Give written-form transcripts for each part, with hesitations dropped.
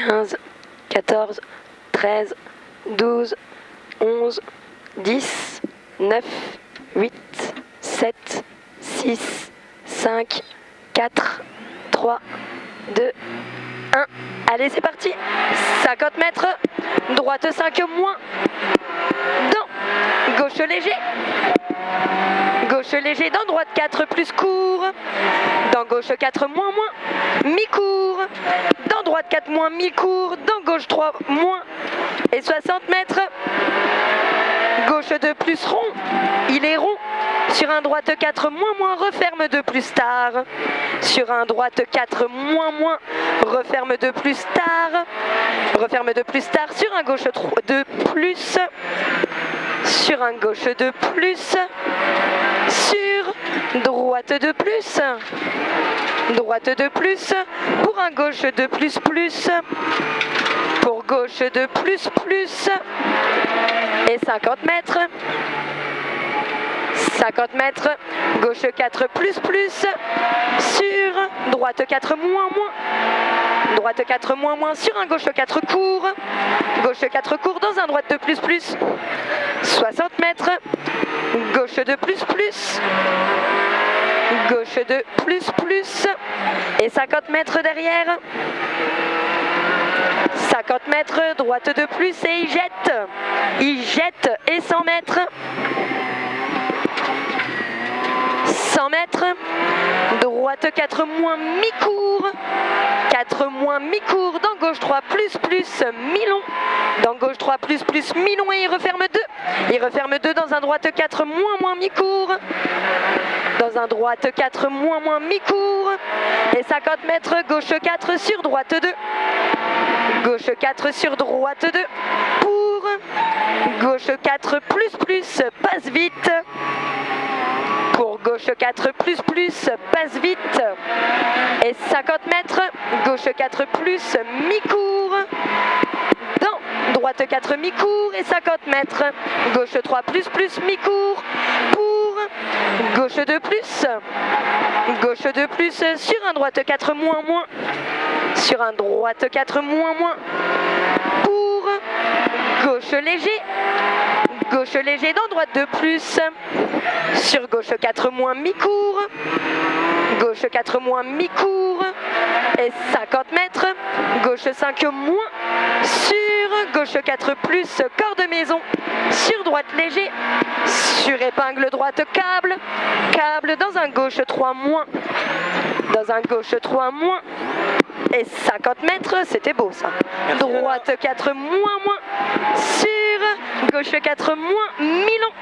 15, 14, 13, 12, 11, 10, 9, 8, 7, 6, 5, 4, 3, 2, 1. Allez, c'est parti. 50 mètres. Droite 5 moins. Dans. Gauche léger. Gauche léger dans droite 4 plus court. Dans gauche 4 moins moins. Mi-court. Dans droite 4 moins mi-court. Dans gauche 3 moins. Et 60 mètres. Gauche 2 plus rond. Il est rond. Sur un droite 4 moins moins, referme 2 plus tard. Sur un droite 4 moins moins, referme 2 plus tard. Referme 2 plus tard. Sur un gauche 2 plus. Sur un gauche 2 plus. Sur droite 2 plus. Droite 2 plus. Pour un gauche 2 plus plus. Pour gauche 2 plus plus. Et 50 mètres. 50 mètres, gauche 4 plus plus, sur droite 4 moins moins, droite 4 moins moins, sur un gauche 4 court, gauche 4 court dans un droite 2 plus plus, 60 mètres, gauche 2 plus plus, gauche 2 plus plus, et 50 mètres derrière. 50 mètres, droite 2 plus et il jette et 100 mètres. 100 mètres, droite 4 moins mi-court, 4 moins mi-court, dans gauche 3 plus plus mi-long, dans gauche 3 plus plus mi-long et il referme 2. Il referme 2 dans un droite 4 moins moins mi-court, dans un droite 4 moins moins mi-court et 50 mètres, gauche 4 sur droite 2. Gauche 4 sur droite 2 pour gauche 4 plus plus, passe vite. Pour gauche 4 plus plus, passe vite. Et 50 mètres, gauche 4 plus, mi-court. Dans droite 4 mi-court et 50 mètres. Gauche 3 plus plus, mi-court. Pour gauche 2 plus. Gauche 2 plus sur un droite 4 moins moins. Sur un droite 4 moins moins. Pour gauche léger. Gauche léger dans droite 2 plus. Sur gauche 4 moins mi-court. Gauche 4 moins mi-court. Et 50 mètres. Gauche 5 moins. Sur gauche 4 plus, corps de maison. Sur droite léger. Sur épingle droite câble. Câble dans un gauche 3 moins. Dans un gauche 3 moins. Et 50 mètres, c'était beau ça. Merci. Droite 4 moins moins. Sur gauche 4 moins mi-long.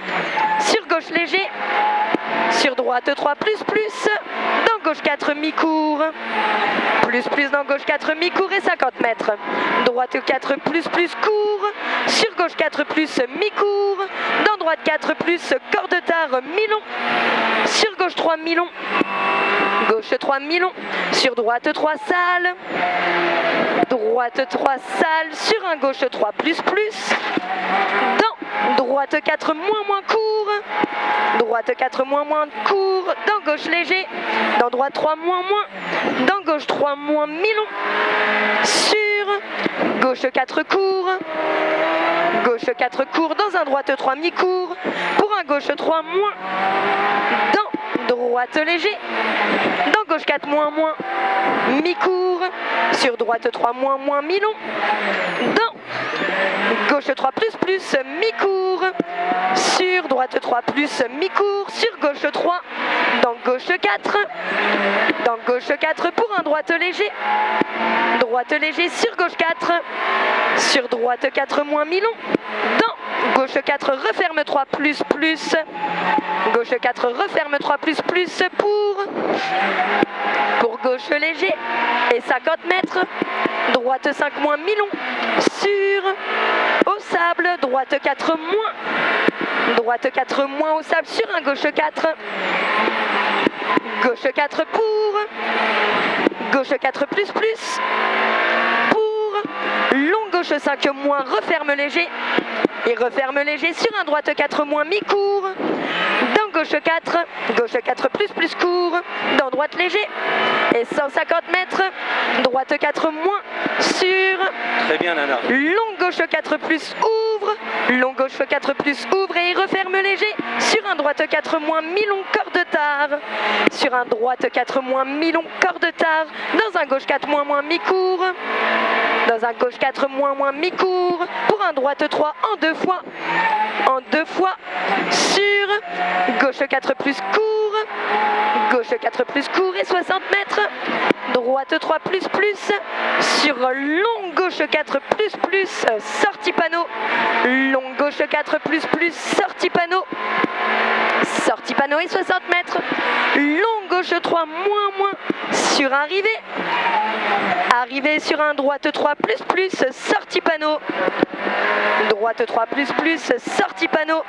Sur gauche léger. Sur droite 3 plus plus. Dans gauche 4 mi-court. Plus plus dans gauche 4 mi-court et 50 mètres. Droite 4 plus plus court. Sur gauche 4 plus mi-court. Dans droite 4 plus corps de tard mi-long. Sur gauche 3 mi-long. Gauche 3 mi-long. Sur droite 3 sale. Droite 3 sale. Sur un gauche 3 plus plus. Dans droite 4 moins moins court. Droite 4 moins moins court. Dans gauche léger. Dans droite 3 moins moins. Dans gauche 3 moins mi-long. Sur gauche 4 court. Gauche 4 court dans un droite 3 mi-court. Pour un gauche 3 moins. Dans droite léger. Dans gauche 4 moins moins. Mi-court. Sur droite 3 moins moins mi-long. Dans gauche 3 plus plus mi-court. Sur droite 3 plus mi-court. Sur gauche 3. Dans gauche 4. Dans gauche 4 pour un droite léger. Droite léger sur gauche 4. Sur droite 4 moins mi-long. Dans gauche 4 referme 3 plus plus. Gauche 4 referme 3 plus plus pour gauche léger. Et 50 mètres. Droite 5 moins mi-long. Sur au sable. Droite 4 moins. Droite 4 moins au sable sur un gauche 4. Gauche 4 pour. Gauche 4 plus plus. Pour long gauche 5 moins. Referme léger. Et referme léger sur un droite 4 moins mi-court. Dans gauche 4 plus court, dans droite léger, et 150 mètres, droite 4 moins, sur, Très bien, Nana. long gauche 4 plus ouvre, long gauche 4 plus ouvre et referme léger, sur un droite 4 moins mi-long corps de tard, sur un droite 4 moins mi-long corps de tard, dans un gauche 4 moins mi-court, dans un gauche 4 moins mi-court, pour un droite 3 en deux fois, sur gauche 4 plus court, gauche 4 plus court et 60 mètres, droite 3 plus, sur long gauche 4 plus, sortie panneau, long gauche 4 plus, sortie panneau et 60 mètres, long gauche 3 moins, sur arrivée, sur un droite 3 plus, sortie panneau, droite 3 plus, sortie panneau.